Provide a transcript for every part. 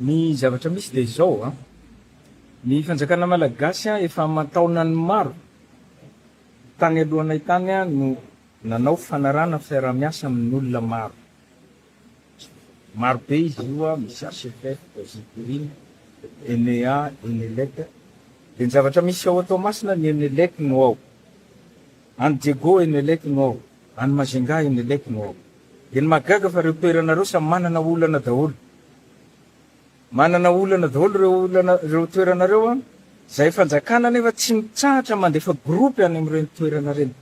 Ny zavatra misy dia izao a. Ny fanjakana malagasy efa taonany maro. Tany alohanay tany no nanao fanarana fiaraha-miasa amin'ny olona maro. Maro be izy io misy ACFF, Zipirine, ENEA, ENELEC. Dia ny zavatra misy ao Toamasina ny ENELEC no ao. Any Diego ENELEC no ao. Any Majunga ENELEC no ao. Dia ny magaga fa reo toeranareo samy manana olana daholo. Manana olana daholo reo toeranareo zay fanjakana nefa tsy mitsahatra mandefa gropy any amin'ireny toerana reny.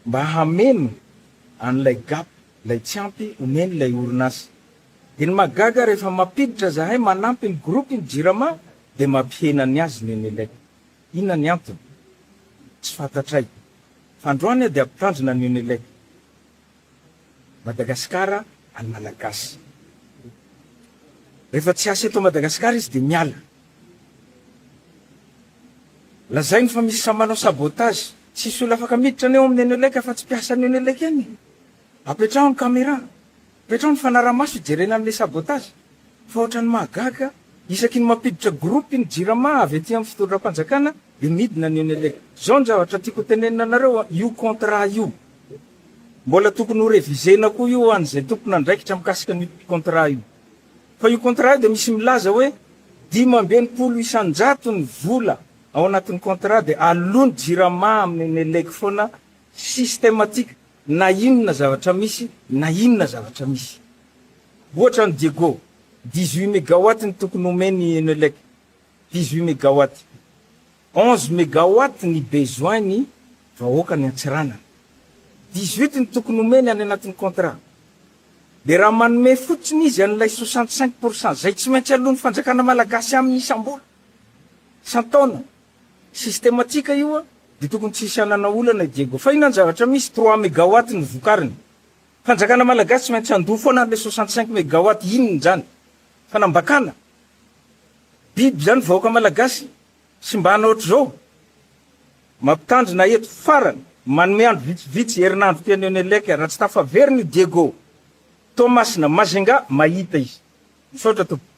Mba hameno an'ilay gap, lay tsy ampy omeny lay orinasa. Dia ny magaga rehefa mampiditra zahay manampy ny gropy ny JIRAMA dia mampihena ny azy ny ENELEC. Inona ny antony? Tsy fantatray. Fandroany dia ampitandrina ny ENELEC. Madagasikara any malagasy. Rehefa tsy asa eto Madagasikara izy dia miala. Lazainy fa misy sa manao sabotage. Tsisy olona afaka miditra aneo amin'ny ENELEC fa tsy piasa ny ENELEC eny. Apetraho ny caméra. Apetraho ny fanaramaso ijerena amin'ilay sabotage. Fa ohatran'ny mahagaga, isaky ny mampiditra gropy ny JIRAMA avy etỳ amin'ny fitondram-panjakana dia midina ny ENELEC. Zao ny zavatra tiako tenenina anareo io contrat io. Mbola tokony ho revisena koa io an'izay tompona andraikitra mikasika ny contrat io. Fa io contrat dia misy milaza hoe 500 ny vola ao anatin'ny contrat dia alony JIRAMA amin'ny ENELEC foana systématique na inona zavatra misy na inona zavatra misy. Ohatra ny Diego 18 mégawatt ny tokony omeny ENELEC, 18 mégawatt. 11 mégawatt ny besoin ny vahoaka ny Antsiranana. 18 ny tokony omeny any anatin'ny contrat. Dia raha manome fotsiny izy an'ilay 65% zay tsy maintsy alony fanjakana malagasy amin'ny isam-bola. Isan-taona. Systématika io dia tokony tsisy anana olana Diego. Fa inona ny zavatra misy 3 mégawatt ny vokariny. Fanjakana malagasy tsy maintsy andoha foana an'ilay 65 mégawatt inona zany. Fanambakana. Biby zany vahoaka malagasy sy mba hanao ohatr'izao. Mampitandrina eto farany. Manome andro vitsivitsy herinandro teny ENELEC raha tsy tafaveriny Diego. Toamasina Majunga mahita izy. Misaotra tompoko.